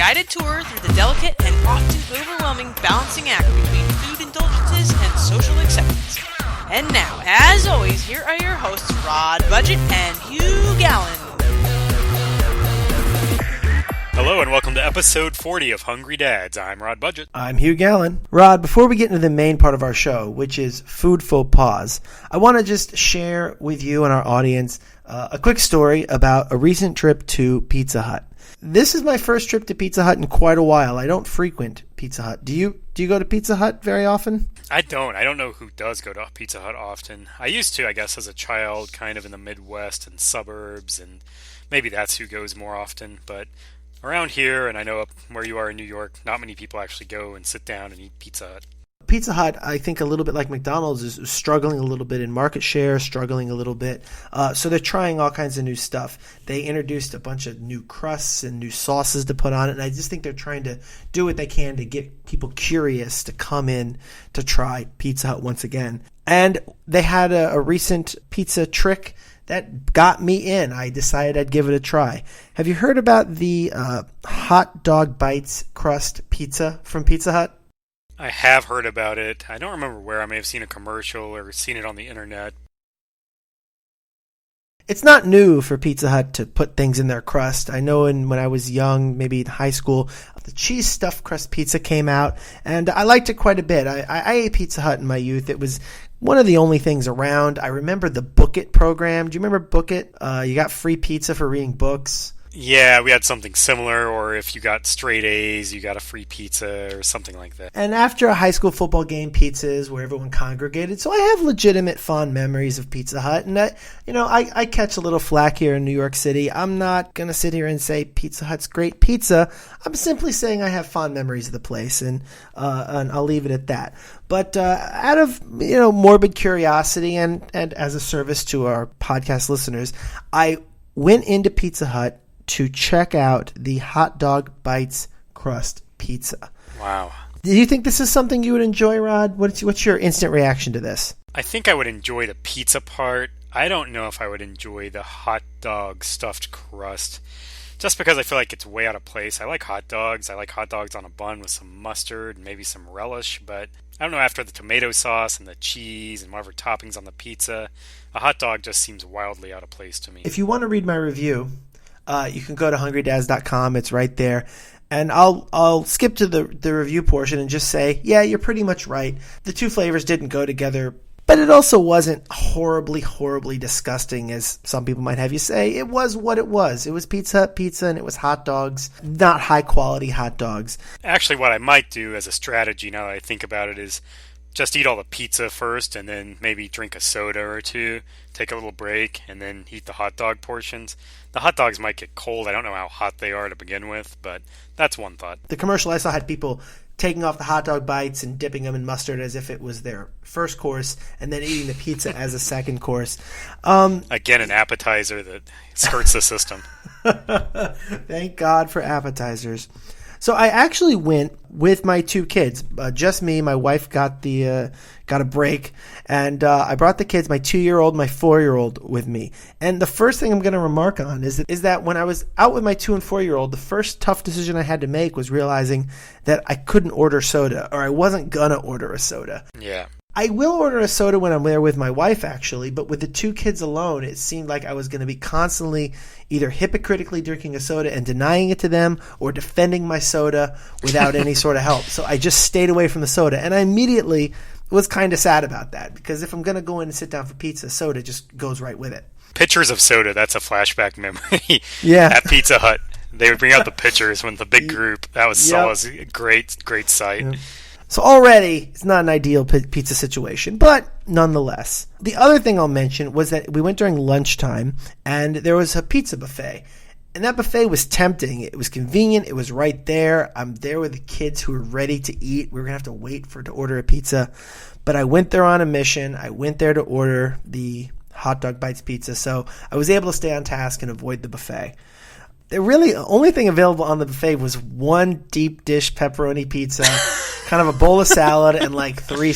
guided tour through the delicate and often overwhelming balancing act between food indulgences and social acceptance. And now, as always, here are your hosts, Rod Budget and Hugh Gallen. Hello and welcome to episode 40 of Hungry Dads. I'm Rod Budget. I'm Hugh Gallen. Rod, before we get into the main part of our show, which is food faux pas, I want to just share with you and our audience a quick story about a recent trip to Pizza Hut. This is my first trip to Pizza Hut in quite a while. I don't frequent Pizza Hut. Do you go to Pizza Hut very often? I don't know who does go to Pizza Hut often. I used to, I guess, as a child, kind of in the Midwest and suburbs, and maybe that's who goes more often, but around here, and I know up where you are in New York, not many people actually go and sit down and eat Pizza Hut. Pizza Hut, I think a little bit like McDonald's, is struggling a little bit in market share, struggling a little bit. So they're trying all kinds of new stuff. They introduced a bunch of new crusts and new sauces to put on it, and I just think they're trying to do what they can to get people curious to come in to try Pizza Hut once again. And they had a recent pizza trick that got me in. I decided I'd give it a try. Have you heard about the hot dog bites crust pizza from Pizza Hut? I have heard about it. I don't remember where. I may have seen a commercial or seen it on the internet. It's not new for Pizza Hut to put things in their crust. I know when I was young, maybe in high school, the cheese stuffed crust pizza came out, and I liked it quite a bit. I ate Pizza Hut in my youth. It was one of the only things around. I remember the Book It program. Do you remember Book It? You got free pizza for reading books. Yeah, we had something similar, or if you got straight A's, you got a free pizza or something like that. And after a high school football game, pizzas where everyone congregated. So I have legitimate fond memories of Pizza Hut. And I catch a little flack here in New York City. I'm not going to sit here and say Pizza Hut's great pizza. I'm simply saying I have fond memories of the place, and I'll leave it at that. But out of morbid curiosity and as a service to our podcast listeners, I went into Pizza Hut to check out the hot dog bites crust pizza. Wow. Do you think this is something you would enjoy, Rod? What's your instant reaction to this? I think I would enjoy the pizza part. I don't know if I would enjoy the hot dog stuffed crust, just because I feel like it's way out of place. I like hot dogs. I like hot dogs on a bun with some mustard and maybe some relish, but I don't know, after the tomato sauce and the cheese and whatever toppings on the pizza, a hot dog just seems wildly out of place to me. If you want to read my review, you can go to hungrydads.com. It's right there. And I'll skip to the review portion and just say, yeah, you're pretty much right. The two flavors didn't go together, but it also wasn't horribly, horribly disgusting, as some people might have you say. It was what it was. It was Pizza Hut pizza, and it was hot dogs, not high-quality hot dogs. Actually, what I might do as a strategy, now that I think about it, is just eat all the pizza first and then maybe drink a soda or two, take a little break, and then eat the hot dog portions. The hot dogs might get cold. I don't know how hot they are to begin with, but that's one thought. The commercial I saw had people taking off the hot dog bites and dipping them in mustard as if it was their first course, and then eating the pizza as a second course. Again, an appetizer that skirts the system. Thank God for appetizers. So I actually went with my two kids, just me. My wife got a break, and I brought the kids, my 2-year-old, my 4-year-old, with me. And the first thing I'm going to remark on is that when I was out with my 2 and 4-year-old, the first tough decision I had to make was realizing that I couldn't order soda, or I wasn't going to order a soda. Yeah. I will order a soda when I'm there with my wife, actually, but with the two kids alone, it seemed like I was going to be constantly either hypocritically drinking a soda and denying it to them, or defending my soda without any sort of help. So I just stayed away from the soda, and I immediately was kind of sad about that, because if I'm going to go in and sit down for pizza, soda just goes right with it. Pitchers of soda, that's a flashback memory. Yeah. At Pizza Hut. They would bring out the pitchers when the big group. That was always a great sight. Yep. So already, it's not an ideal pizza situation, but nonetheless. The other thing I'll mention was that we went during lunchtime, and there was a pizza buffet. And that buffet was tempting. It was convenient. It was right there. I'm there with the kids who were ready to eat. We were going to have to wait to order a pizza. But I went there on a mission. I went there to order the hot dog bites pizza. So I was able to stay on task and avoid the buffet. The really only thing available on the buffet was one deep dish pepperoni pizza, kind of a bowl of salad, and like three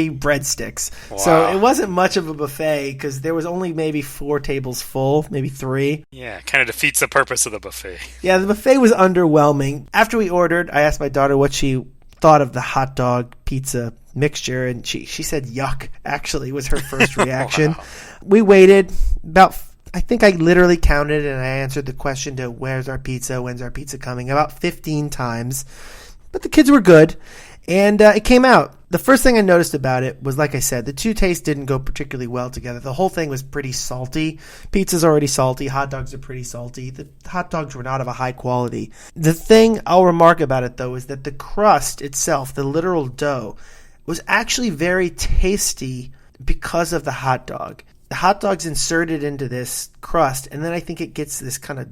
breadsticks. Wow. So it wasn't much of a buffet because there was only maybe 4 tables full, maybe 3. Yeah, kind of defeats the purpose of the buffet. Yeah, the buffet was underwhelming. After we ordered, I asked my daughter what she thought of the hot dog pizza mixture, and she said yuck, actually, was her first reaction. Wow. We waited about, I think I literally counted and I answered the question to where's our pizza, when's our pizza coming, about 15 times. But the kids were good, and it came out. The first thing I noticed about it was, like I said, the two tastes didn't go particularly well together. The whole thing was pretty salty. Pizza's already salty. Hot dogs are pretty salty. The hot dogs were not of a high quality. The thing I'll remark about it, though, is that the crust itself, the literal dough, was actually very tasty because of the hot dog. The hot dog's inserted into this crust, and then I think it gets this kind of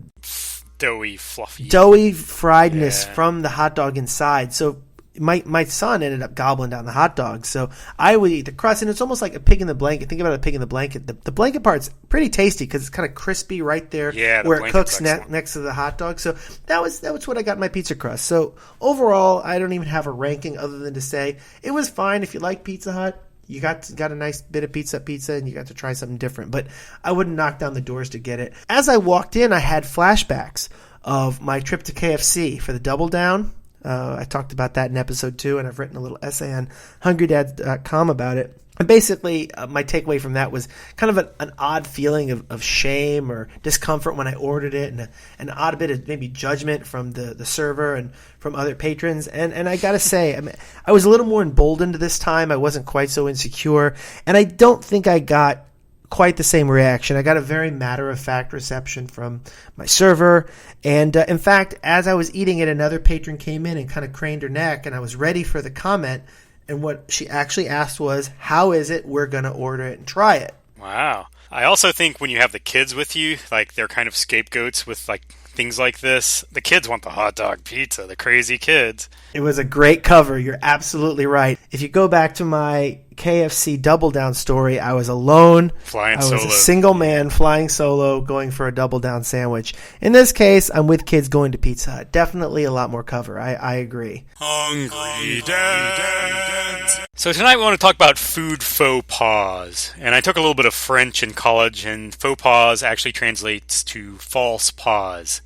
Doughy, fluffy. doughy friedness Yeah. from the hot dog inside. So my son ended up gobbling down the hot dog. So I would eat the crust, and it's almost like a pig in the blanket. Think about a pig in the blanket. The blanket part's pretty tasty because it's kind of crispy right there Yeah, the where it blanket's cooks excellent. next to the hot dog. So that was what I got in my pizza crust. So overall, I don't even have a ranking other than to say it was fine. If you like Pizza Hut, you got a nice bit of pizza, and you got to try something different. But I wouldn't knock down the doors to get it. As I walked in, I had flashbacks of my trip to KFC for the Double Down. I talked about that in episode 2, and I've written a little essay on hungrydads.com about it. And basically, my takeaway from that was kind of an odd feeling of shame or discomfort when I ordered it, and an odd bit of maybe judgment from the server and from other patrons. And I got to say, I was a little more emboldened this time. I wasn't quite so insecure. And I don't think I got quite the same reaction. I got a very matter-of-fact reception from my server. And in fact, as I was eating it, another patron came in and kind of craned her neck, and I was ready for the comment. And what she actually asked was, how is it we're going to order it and try it? Wow. I also think when you have the kids with you, like they're kind of scapegoats with like things like this. The kids want the hot dog pizza, the crazy kids. It was a great cover. You're absolutely right. If you go back to my KFC Double Down story, I was alone. Flying I was solo. a single man flying solo going for a Double Down sandwich. In this case, I'm with kids going to Pizza Hut. Definitely a lot more cover. I agree. Hungry Dads. So tonight we want to talk about food faux pas. And I took a little bit of French in college, and faux pas actually translates to false pas.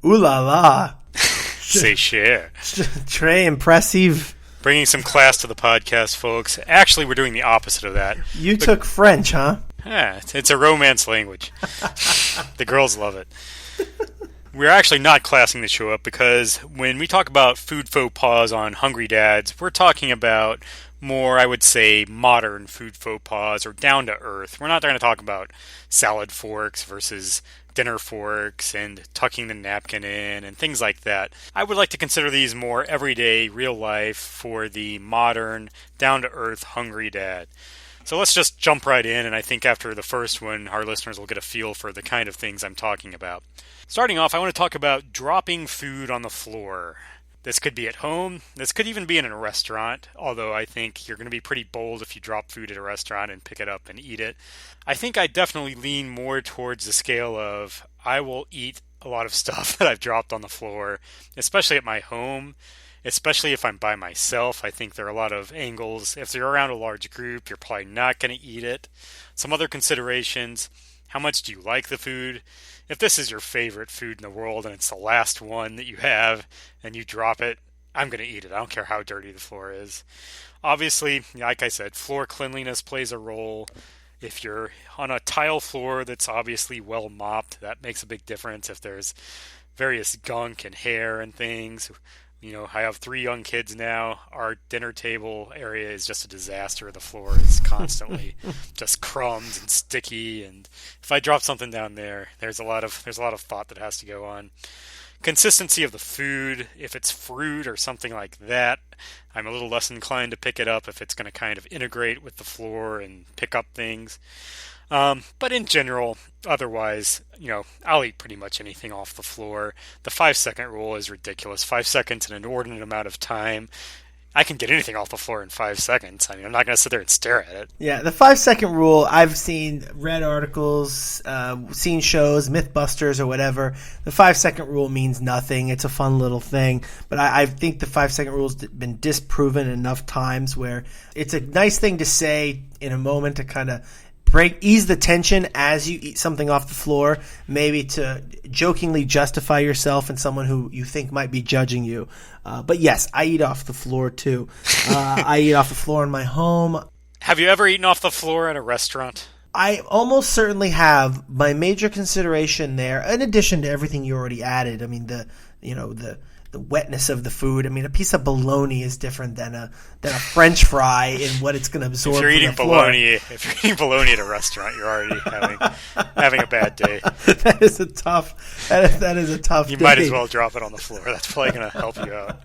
Ooh la la. C'est cher. Très impressive. Bringing some class to the podcast, folks. Actually, we're doing the opposite of that. You took French, huh? Yeah, it's a romance language. The girls love it. We're actually not classing the show up because when we talk about food faux pas on Hungry Dads, we're talking about more, I would say, modern food faux pas or down to earth. We're not going to talk about salad forks versus dinner forks and tucking the napkin in and things like that. I would like to consider these more everyday, real life for the modern, down to earth Hungry Dad. So let's just jump right in, and I think after the first one, our listeners will get a feel for the kind of things I'm talking about. Starting off, I want to talk about dropping food on the floor. This could be at home. This could even be in a restaurant, although I think you're going to be pretty bold if you drop food at a restaurant and pick it up and eat it. I think I definitely lean more towards the scale of I will eat a lot of stuff that I've dropped on the floor, especially at my home, especially if I'm by myself. I think there are a lot of angles. If you're around a large group, you're probably not going to eat it. Some other considerations: how much do you like the food? If this is your favorite food in the world and it's the last one that you have and you drop it, I'm going to eat it. I don't care how dirty the floor is. Obviously, like I said, floor cleanliness plays a role. If you're on a tile floor that's obviously well mopped, that makes a big difference. If there's various gunk and hair and things. You know, I have 3 young kids now. Our dinner table area is just a disaster. The floor is constantly just crumbs and sticky, and if I drop something down there, there's a lot of thought that has to go on. Consistency of the food, if it's fruit or something like that, I'm a little less inclined to pick it up if it's going to kind of integrate with the floor and pick up things. But in general, otherwise, you know, I'll eat pretty much anything off the floor. The 5-second rule is ridiculous. 5 seconds in an inordinate amount of time. I can get anything off the floor in 5 seconds. I mean, I'm not going to sit there and stare at it. Yeah, the 5 second rule, I've read articles, seen shows, Mythbusters or whatever. The 5 second rule means nothing. It's a fun little thing. But I think the 5 second rule's been disproven enough times where it's a nice thing to say in a moment to kind of ease the tension as you eat something off the floor, maybe to jokingly justify yourself and someone who you think might be judging you. But yes, I eat off the floor too. I eat off the floor in my home. Have you ever eaten off the floor at a restaurant? I almost certainly have. My major consideration there, in addition to everything you already added, I mean the wetness of the food. I mean, a piece of bologna is different than a French fry in what it's going to absorb. If you're eating bologna at a restaurant, you're already having a bad day. That is a tough. That is a tough. You day. might as well drop it on the floor. That's probably going to help you out.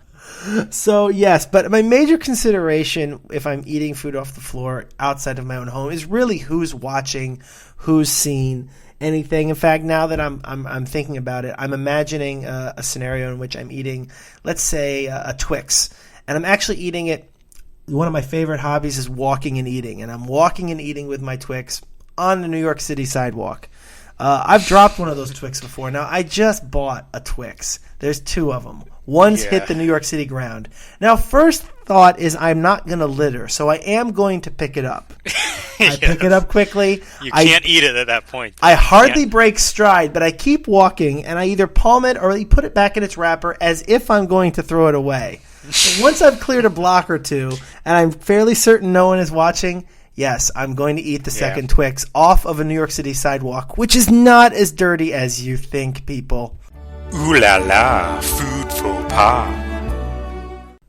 So yes, but my major consideration if I'm eating food off the floor outside of my own home is really who's watching, who's seen anything. In fact, now that I'm thinking about it, I'm imagining a scenario in which I'm eating, let's say, a Twix, and I'm actually eating it. One of my favorite hobbies is walking and eating, and I'm walking and eating with my Twix on the New York City sidewalk. I've dropped one of those Twix before. Now, I just bought a Twix. There's 2 of them. One's hit the New York City ground. Now, first thought is I'm not going to litter, so I am going to pick it up. I pick it up quickly. You can't eat it at that point. I hardly break stride, but I keep walking, and I either palm it or put it back in its wrapper as if I'm going to throw it away. So once I've cleared a block or two, and I'm fairly certain no one is watching, yes, I'm going to eat the second Twix off of a New York City sidewalk, which is not as dirty as you think, people. Ooh la la, food faux pas.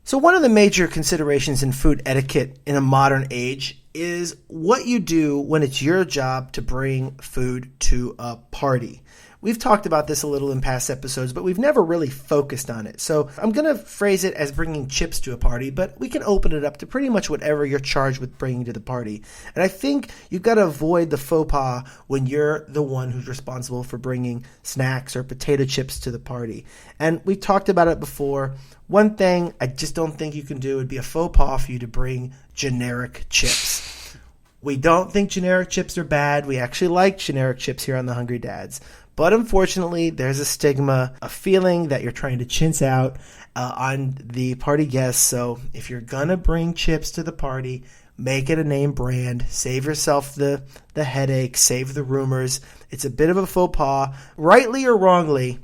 So one of the major considerations in food etiquette in a modern age is what you do when it's your job to bring food to a party. We've talked about this a little in past episodes, but we've never really focused on it. So I'm going to phrase it as bringing chips to a party, but we can open it up to pretty much whatever you're charged with bringing to the party. And I think you've got to avoid the faux pas when you're the one who's responsible for bringing snacks or potato chips to the party. And we talked about it before. One thing I just don't think you can do would be a faux pas for you to bring generic chips. We don't think generic chips are bad. We actually like generic chips here on the Hungry Dads. But unfortunately, there's a stigma, a feeling that you're trying to chintz out on the party guests. So if you're going to bring chips to the party, make it a name brand. Save yourself the headache. Save the rumors. It's a bit of a faux pas. Rightly or wrongly,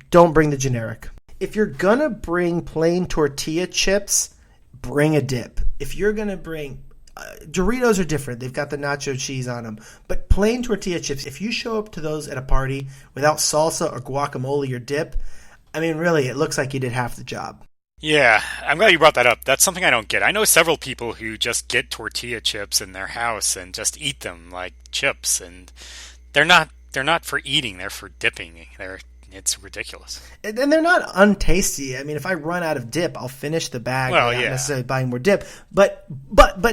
don't bring the generic. If you're going to bring plain tortilla chips, bring a dip. If you're going to bring Doritos are different. They've got the nacho cheese on them. But plain tortilla chips, if you show up to those at a party without salsa or guacamole or dip, I mean, really, it looks like you did half the job. Yeah, I'm glad you brought that up. That's something I don't get. I know several people who just get tortilla chips in their house and just eat them like chips, and they're not for eating, they're for dipping. It's ridiculous. And they're not untasty. I mean, if I run out of dip, I'll finish the bag without necessarily buying more dip. But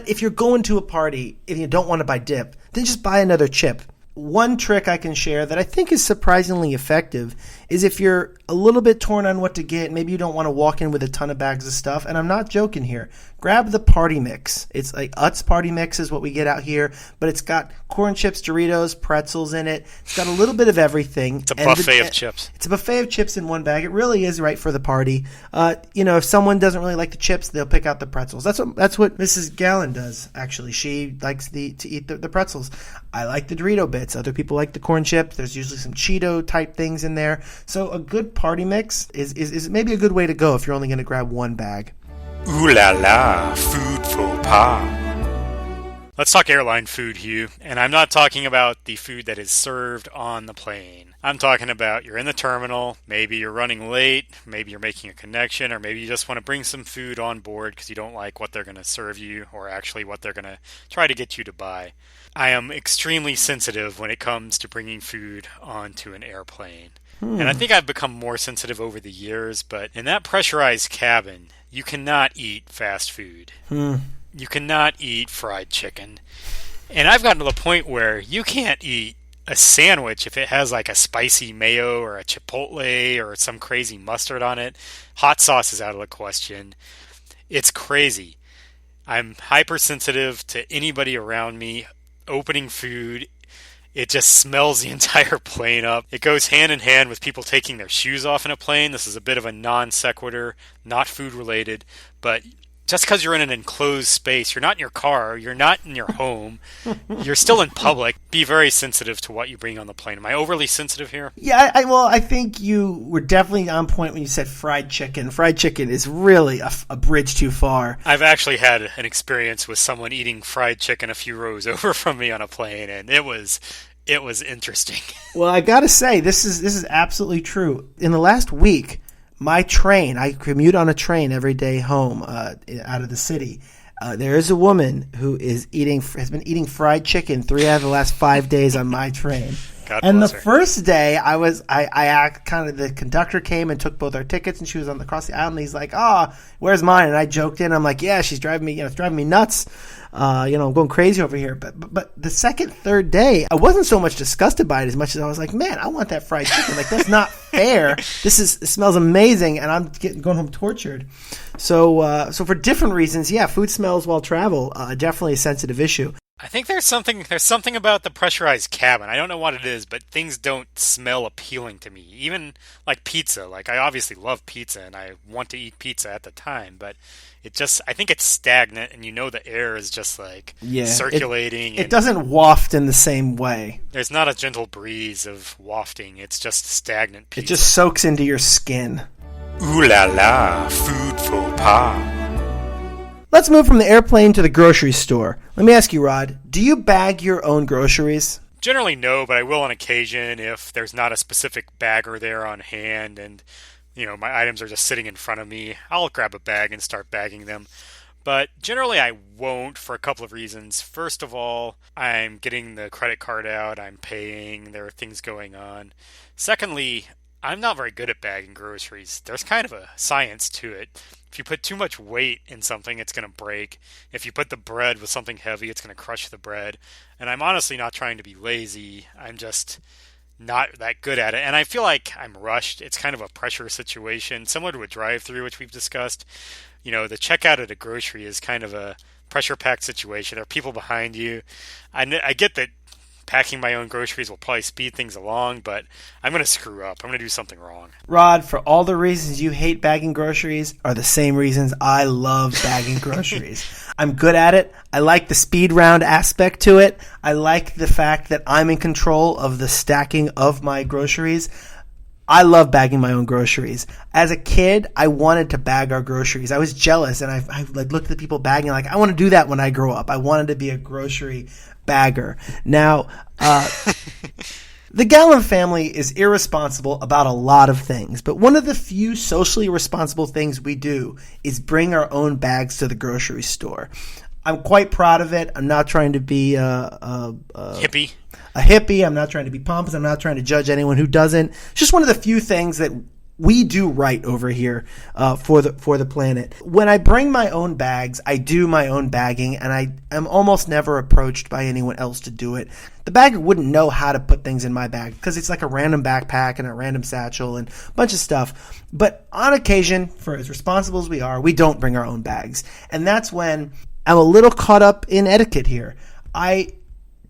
if you're going to a party and you don't want to buy dip, then just buy another chip. One trick I can share that I think is surprisingly effective is if you're a little bit torn on what to get, maybe you don't want to walk in with a ton of bags of stuff, and I'm not joking here, grab the party mix. It's like Utz party mix is what we get out here, but it's got corn chips, Doritos, pretzels in it. It's got a little bit of everything. It's a buffet of chips. It's a buffet of chips in one bag. It really is right for the party. If someone doesn't really like the chips, they'll pick out the pretzels. That's what Mrs. Gallen does, actually. She likes to eat the pretzels. I like the Dorito bits. Other people like the corn chips. There's usually some Cheeto type things in there. So a good party mix is maybe a good way to go if you're only going to grab one bag. Ooh la la, food faux pas. Let's talk airline food, Hugh. And I'm not talking about the food that is served on the plane. I'm talking about you're in the terminal, maybe you're running late, maybe you're making a connection, or maybe you just want to bring some food on board because you don't like what they're going to serve you or actually what they're going to try to get you to buy. I am extremely sensitive when it comes to bringing food onto an airplane. And I think I've become more sensitive over the years, but in that pressurized cabin, you cannot eat fast food. You cannot eat fried chicken. And I've gotten to the point where you can't eat a sandwich if it has like a spicy mayo or a chipotle or some crazy mustard on it. Hot sauce is out of the question. It's crazy. I'm hypersensitive to anybody around me opening food. It just smells the entire plane up. It goes hand in hand with people taking their shoes off in a plane. This is a bit of a non sequitur, not food related, but just because you're in an enclosed space, you're not in your car, you're not in your home, you're still in public. Be very sensitive to what you bring on the plane. Am I overly sensitive here? Yeah, I think you were definitely on point when you said fried chicken. Fried chicken is really a bridge too far. I've actually had an experience with someone eating fried chicken a few rows over from me on a plane, and it was interesting. Well, I gotta say, this is absolutely true. In the last week, my train, I commute on a train every day home out of the city. There is a woman who has been eating fried chicken 3 out of the last 5 days on my train. God and the bless her. first day, the conductor came and took both our tickets, and she was across the aisle, and he's like, where's mine? And I joked in, I'm like, yeah, she's driving me nuts. I'm going crazy over here. But the second, third day, I wasn't so much disgusted by it as much as I was like, man, I want that fried chicken. Like, that's not fair. It smells amazing, and I'm going home tortured. So for different reasons, yeah, food smells while travel, definitely a sensitive issue. I think there's something about the pressurized cabin. I don't know what it is, but things don't smell appealing to me. Even like pizza. Like, I obviously love pizza and I want to eat pizza at the time, but I think it's stagnant, and the air is just like circulating. It doesn't waft in the same way. There's not a gentle breeze of wafting. It's just stagnant pizza. It just soaks into your skin. Ooh la la, food faux pas. Let's move from the airplane to the grocery store. Let me ask you, Rod, do you bag your own groceries? Generally no, but I will on occasion if there's not a specific bagger there on hand and, my items are just sitting in front of me. I'll grab a bag and start bagging them. But generally I won't for a couple of reasons. First of all, I'm getting the credit card out, I'm paying, there are things going on. Secondly, I'm not very good at bagging groceries. There's kind of a science to it. If you put too much weight in something, it's going to break. If you put the bread with something heavy, it's going to crush the bread. And I'm honestly not trying to be lazy. I'm just not that good at it. And I feel like I'm rushed. It's kind of a pressure situation, similar to a drive-thru, which we've discussed. The checkout at a grocery is kind of a pressure-packed situation. There are people behind you. I get that packing my own groceries will probably speed things along, but I'm going to screw up. I'm going to do something wrong. Rod, for all the reasons you hate bagging groceries are the same reasons I love bagging groceries. I'm good at it. I like the speed round aspect to it. I like the fact that I'm in control of the stacking of my groceries. I love bagging my own groceries. As a kid, I wanted to bag our groceries. I was jealous, and I looked at the people bagging like, I want to do that when I grow up. I wanted to be a grocery bagger. Now, the Gallon family is irresponsible about a lot of things, but one of the few socially responsible things we do is bring our own bags to the grocery store. I'm quite proud of it. I'm not trying to be hippie. A hippie. I'm not trying to be pompous. I'm not trying to judge anyone who doesn't. It's just one of the few things that we do right over here for the planet. When I bring my own bags, I do my own bagging, and I am almost never approached by anyone else to do it. The bagger wouldn't know how to put things in my bag because it's like a random backpack and a random satchel and a bunch of stuff. But on occasion, for as responsible as we are, we don't bring our own bags. And that's when I'm a little caught up in etiquette here. I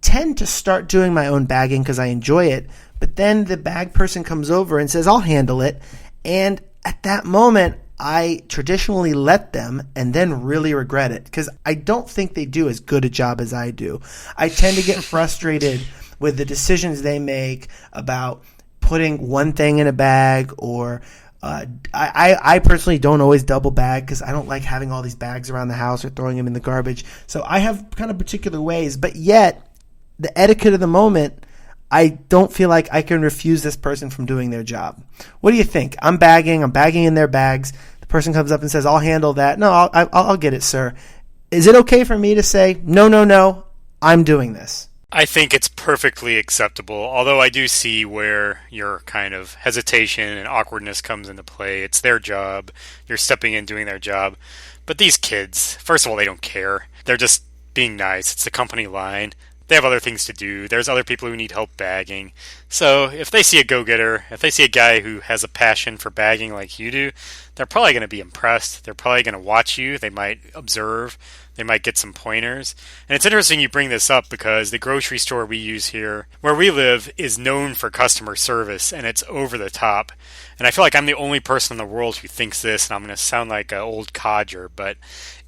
tend to start doing my own bagging because I enjoy it, but then the bag person comes over and says, I'll handle it. And at that moment, I traditionally let them and then really regret it because I don't think they do as good a job as I do. I tend to get frustrated with the decisions they make about putting one thing in a bag, or I personally don't always double bag because I don't like having all these bags around the house or throwing them in the garbage. So I have kind of particular ways, but yet the etiquette of the moment, I don't feel like I can refuse this person from doing their job. What do you think? I'm bagging in their bags. The person comes up and says, I'll handle that. No, I'll get it, sir. Is it okay for me to say, no, I'm doing this? I think it's perfectly acceptable, although I do see where your kind of hesitation and awkwardness comes into play. It's their job. You're stepping in doing their job. But these kids, first of all, they don't care. They're just being nice. It's the company line. They have other things to do. There's other people who need help bagging. So if they see a go-getter, if they see a guy who has a passion for bagging like you do, they're probably going to be impressed. They're probably going to watch you. They might observe. They might get some pointers. And it's interesting you bring this up because the grocery store we use here, where we live, is known for customer service, and it's over the top. And I feel like I'm the only person in the world who thinks this, and I'm going to sound like an old codger, but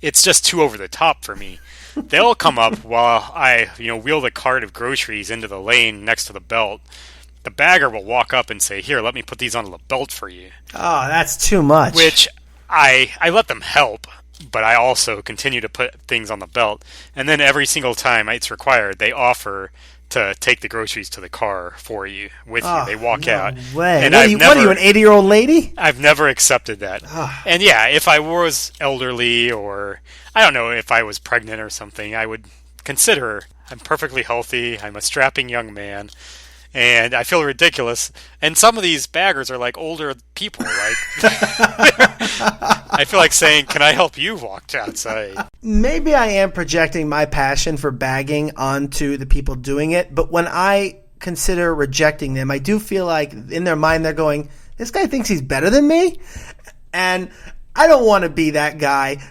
it's just too over the top for me. They'll come up while I, wheel the cart of groceries into the lane next to the belt. The bagger will walk up and say, "Here, let me put these on the belt for you." Oh, that's too much. Which I let them help, but I also continue to put things on the belt. And then every single time it's required, they offer to take the groceries to the car for you, with you. They walk out. Way. And what are you, an 80-year-old lady? I've never accepted that. And yeah, if I was elderly or, I don't know, if I was pregnant or something, I would consider I'm perfectly healthy, I'm a strapping young man, and I feel ridiculous. And some of these baggers are like older people. Like, I feel like saying, "Can I help you walk outside?" Maybe I am projecting my passion for bagging onto the people doing it, but when I consider rejecting them, I do feel like in their mind they're going, "This guy thinks he's better than me?" And I don't want to be that guy.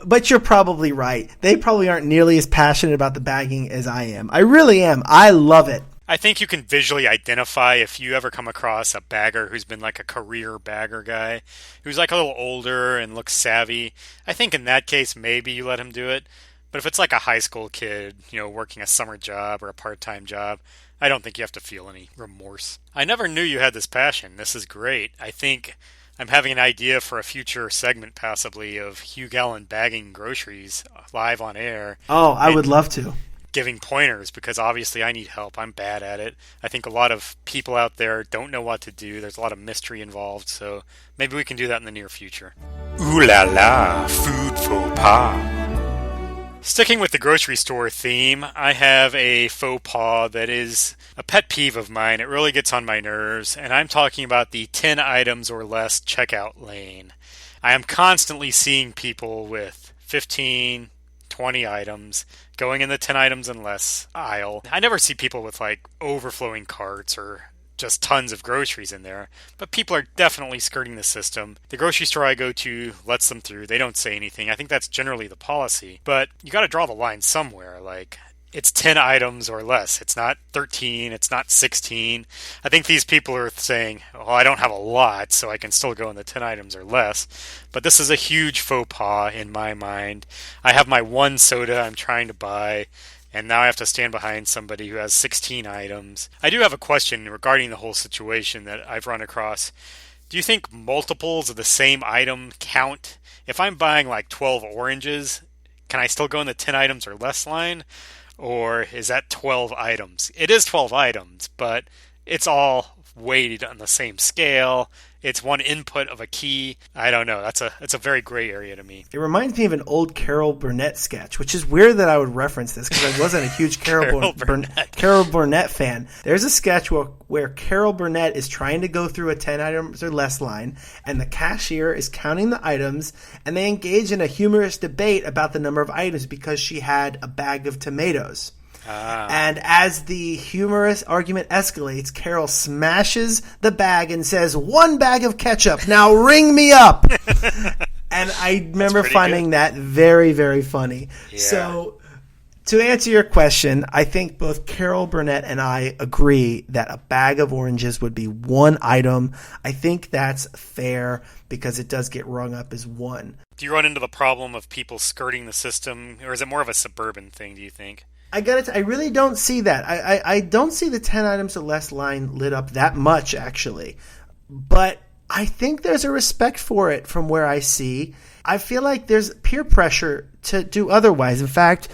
But you're probably right. They probably aren't nearly as passionate about the bagging as I am. I really am. I love it. I think you can visually identify if you ever come across a bagger who's been like a career bagger guy, who's like a little older and looks savvy. I think in that case, maybe you let him do it. But if it's like a high school kid, working a summer job or a part-time job, I don't think you have to feel any remorse. I never knew you had this passion. This is great. I think I'm having an idea for a future segment, possibly, of Hugh Gallen bagging groceries live on air. Oh, I would love to. Giving pointers, because obviously I need help. I'm bad at it. I think a lot of people out there don't know what to do. There's a lot of mystery involved, so maybe we can do that in the near future. Ooh la la, food faux pas. Sticking with the grocery store theme, I have a faux pas that is a pet peeve of mine. It really gets on my nerves, and I'm talking about the 10 items or less checkout lane. I am constantly seeing people with 15, 20 items going in the 10 items and less aisle. I never see people with like overflowing carts or just tons of groceries in there, but people are definitely skirting the system. The grocery store I go to lets them through. They don't say anything. I think that's generally the policy, but you got to draw the line somewhere. Like, it's 10 items or less. It's not 13. It's not 16. I think these people are saying, "Oh, I don't have a lot, so I can still go in the 10 items or less." But this is a huge faux pas in my mind. I have my one soda I'm trying to buy, and now I have to stand behind somebody who has 16 items. I do have a question regarding the whole situation that I've run across. Do you think multiples of the same item count? If I'm buying like 12 oranges, can I still go in the 10 items or less line? Or is that 12 items? It is 12 items, but it's all weighted on the same scale. It's one input of a key. I don't know. It's a very gray area to me. It reminds me of an old Carol Burnett sketch, which is weird that I would reference this because I wasn't a huge Carol Burnett fan. There's a sketch where Carol Burnett is trying to go through a 10 items or less line, and the cashier is counting the items, and they engage in a humorous debate about the number of items because she had a bag of tomatoes. And as the humorous argument escalates, Carol smashes the bag and says, "1 bag of ketchup, now ring me up." And I remember finding that very, very funny. Yeah. So to answer your question, I think both Carol Burnett and I agree that a bag of oranges would be 1 item. I think that's fair because it does get rung up as 1. Do you run into the problem of people skirting the system, or is it more of a suburban thing, do you think? I really don't see that. I don't see the 10 items or less line lit up that much, actually. But I think there's a respect for it from where I see. I feel like there's peer pressure to do otherwise. In fact,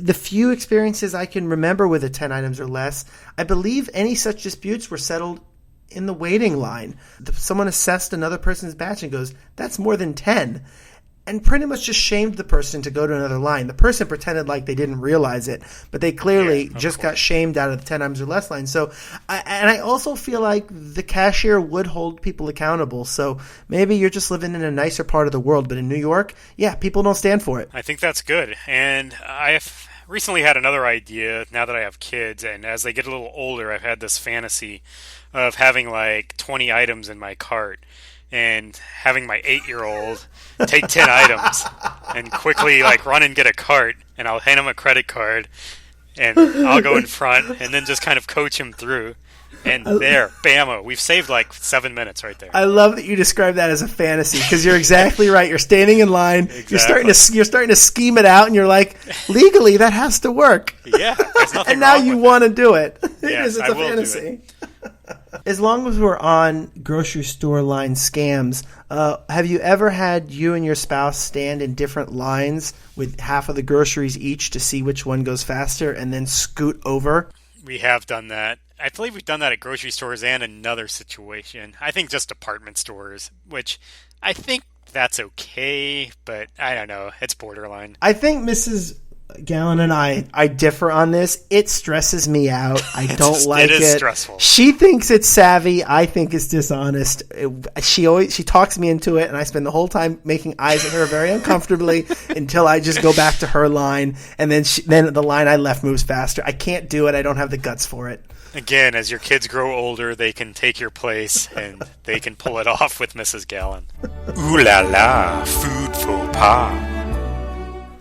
the few experiences I can remember with the 10 items or less, I believe any such disputes were settled in the waiting line. Someone assessed another person's batch and goes, "That's more than 10." And pretty much just shamed the person to go to another line. The person pretended like they didn't realize it, but they clearly got shamed out of the 10 items or less line. So, I also feel like the cashier would hold people accountable. So maybe you're just living in a nicer part of the world, but in New York, yeah, people don't stand for it. I think that's good. And I've recently had another idea now that I have kids, and as they get a little older, I've had this fantasy of having like 20 items in my cart and having my 8-year-old take 10 items and quickly like run and get a cart, and I'll hand him a credit card and I'll go in front and then just kind of coach him through. And there, bammo, we've saved like 7 minutes right there. I love that you describe that as a fantasy, because you're exactly right. You're standing in line, Exactly. you're starting to scheme it out, and you're like, legally that has to work. Yeah, there's nothing And now wrong you with want to do it. Yes, It's I a will do fantasy. As long as we're on grocery store line scams, have you ever had you and your spouse stand in different lines with half of the groceries each to see which one goes faster and then scoot over? We have done that. I believe we've done that at grocery stores and another situation. I think just department stores, which I think that's okay, but I don't know. It's borderline. I think Mrs. Gallon and I differ on this. It stresses me out. I don't like it. It is stressful. She thinks it's savvy. I think it's dishonest. She talks me into it, and I spend the whole time making eyes at her very uncomfortably until I just go back to her line, and then the line I left moves faster. I can't do it. I don't have the guts for it. Again, as your kids grow older, they can take your place, and they can pull it off with Mrs. Gallon. Ooh la la, food faux pas.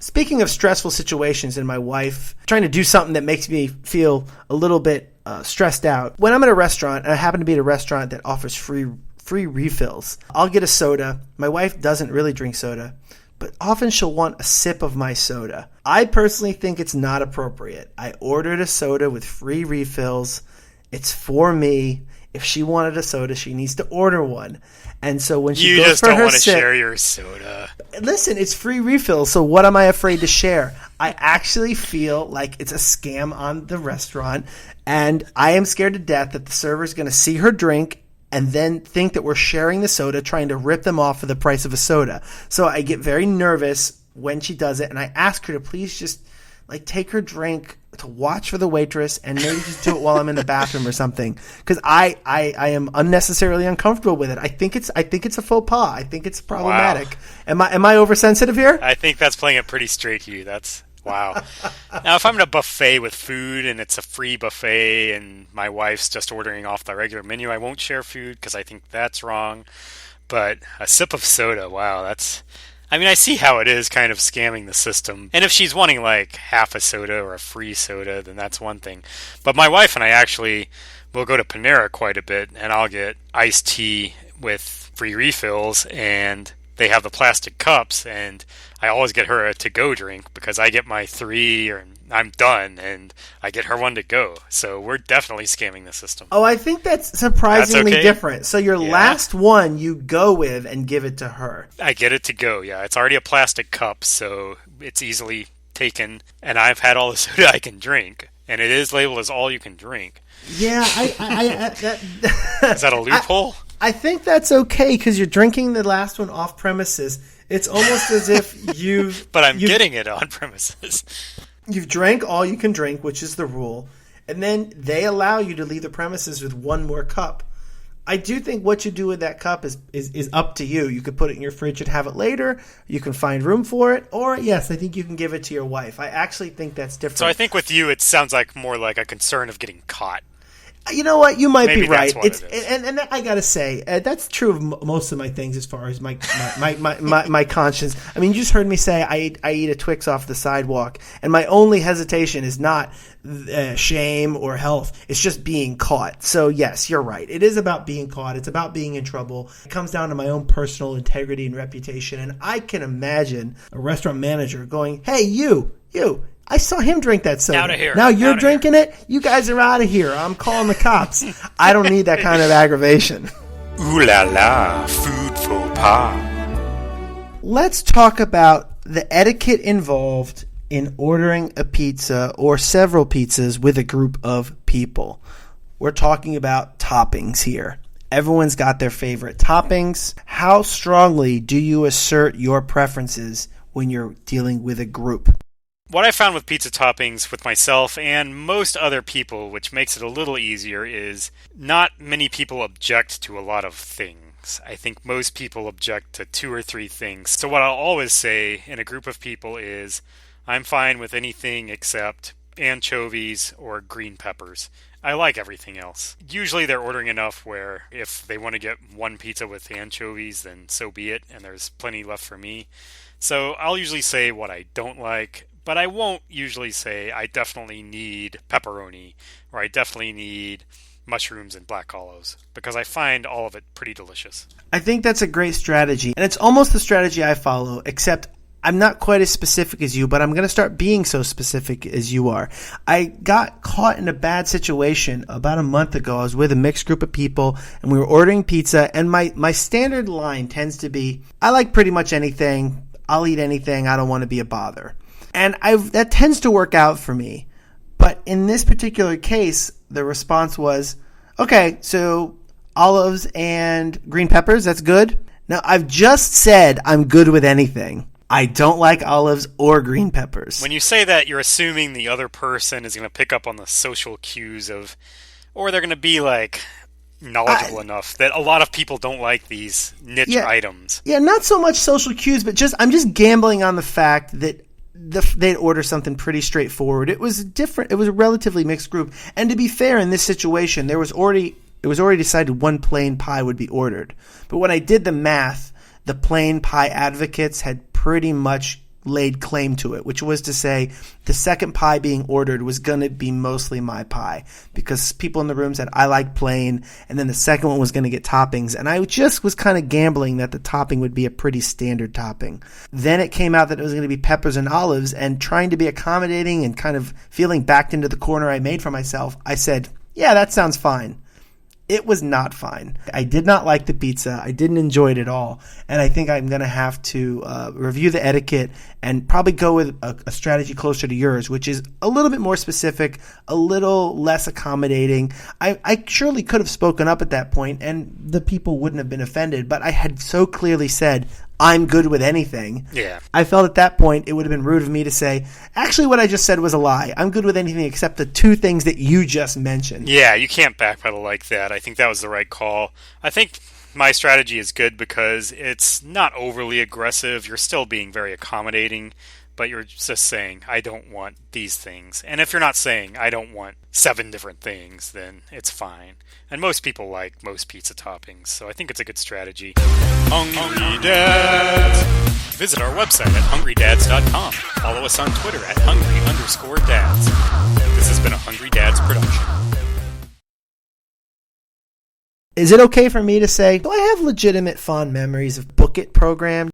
Speaking of stressful situations and my wife trying to do something that makes me feel a little bit stressed out, when I'm at a restaurant, and I happen to be at a restaurant that offers free refills, I'll get a soda. My wife doesn't really drink soda, but often she'll want a sip of my soda. I personally think it's not appropriate. I ordered a soda with free refills. It's for me. If she wanted a soda, she needs to order one. And so when she You goes just for don't her want to sip, share your soda. listen, it's free refills, so what am I afraid to share? I actually feel like it's a scam on the restaurant, and I am scared to death that the server is going to see her drink and then think that we're sharing the soda, trying to rip them off for the price of a soda. So I get very nervous when she does it, and I ask her to please just take her drink, to watch for the waitress, and maybe just do it while I'm in the bathroom or something, because I am unnecessarily uncomfortable with it. I think it's a faux pas. I think it's problematic. Wow. Am I oversensitive here? I think that's playing it pretty straight, Hugh. That's wow. Now, if I'm in a buffet with food and it's a free buffet and my wife's just ordering off the regular menu, I won't share food because I think that's wrong. But a sip of soda, wow, I see how it is kind of scamming the system. And if she's wanting like half a soda or a free soda, then that's one thing. But my wife and I actually will go to Panera quite a bit, and I'll get iced tea with free refills, and they have the plastic cups, and I always get her a to-go drink because I get my 3 or I'm done, and I get her one to go. So we're definitely scamming the system. Oh, I think that's surprisingly okay. different. So your last one you go with and give it to her. I get it to go, yeah. It's already a plastic cup, so it's easily taken, and I've had all the soda I can drink, and it is labeled as all you can drink. Yeah, Is that a loophole? I think that's okay because you're drinking the last one off premises. It's almost as if you've... But I'm getting it on premises. You've drank all you can drink, which is the rule, and then they allow you to leave the premises with one more cup. I do think what you do with that cup is up to you. You could put it in your fridge and have it later. You can find room for it. Or, yes, I think you can give it to your wife. I actually think that's different. So I think with you, it sounds like more like a concern of getting caught. You know what? You might Maybe be right. that's what it is. And I gotta say that's true of most of my things as far as my conscience. I mean, you just heard me say I eat a Twix off the sidewalk, and my only hesitation is not shame or health. It's just being caught. So yes, you're right. It is about being caught. It's about being in trouble. It comes down to my own personal integrity and reputation. And I can imagine a restaurant manager going, "Hey, you." I saw him drink that soda. Out of here. Now you're drinking it? You guys are out of here. I'm calling the cops. I don't need that kind of aggravation. Ooh la la, food faux pas. Let's talk about the etiquette involved in ordering a pizza or several pizzas with a group of people. We're talking about toppings here. Everyone's got their favorite toppings. How strongly do you assert your preferences when you're dealing with a group? What I found with pizza toppings with myself and most other people, which makes it a little easier, is not many people object to a lot of things. I think most people object to 2 or 3 things. So what I'll always say in a group of people is, I'm fine with anything except anchovies or green peppers. I like everything else. Usually they're ordering enough where if they want to get one pizza with anchovies, then so be it, and there's plenty left for me. So I'll usually say what I don't like, but I won't usually say I definitely need pepperoni or I definitely need mushrooms and black olives, because I find all of it pretty delicious. I think that's a great strategy, and it's almost the strategy I follow, except I'm not quite as specific as you, but I'm going to start being so specific as you are. I got caught in a bad situation about a month ago. I was with a mixed group of people, and we were ordering pizza, and my standard line tends to be, I like pretty much anything. I'll eat anything. I don't want to be a bother. And that tends to work out for me. But in this particular case, the response was, okay, so olives and green peppers, that's good. Now, I've just said I'm good with anything. I don't like olives or green peppers. When you say that, you're assuming the other person is going to pick up on the social cues of, or they're going to be like knowledgeable enough that a lot of people don't like these niche items. Yeah, not so much social cues, but I'm just gambling on the fact that they'd order something pretty straightforward. It was different. It was a relatively mixed group. And to be fair, in this situation, it was already decided one plain pie would be ordered. But when I did the math, the plain pie advocates had pretty much laid claim to it, which was to say the second pie being ordered was going to be mostly my pie, because people in the room said I like plain, and then the second one was going to get toppings, and I just was kind of gambling that the topping would be a pretty standard topping. Then it came out that it was going to be peppers and olives, and trying to be accommodating and kind of feeling backed into the corner I made for myself, I said, yeah, that sounds fine. It was not fine. I did not like the pizza. I didn't enjoy it at all. And I think I'm going to have to review the etiquette and probably go with a strategy closer to yours, which is a little bit more specific, a little less accommodating. I surely could have spoken up at that point and the people wouldn't have been offended, but I had so clearly said, I'm good with anything. Yeah. I felt at that point it would have been rude of me to say, actually what I just said was a lie. I'm good with anything except the two things that you just mentioned. Yeah, you can't backpedal like that. I think that was the right call. I think my strategy is good because it's not overly aggressive. You're still being very accommodating, but you're just saying, I don't want these things. And if you're not saying, I don't want 7 different things, then it's fine. And most people like most pizza toppings, so I think it's a good strategy. Hungry Dads! Visit our website at hungrydads.com. Follow us on Twitter at hungry_dads. This has been a Hungry Dads production. Is it okay for me to say, do I have legitimate fond memories of Book It program?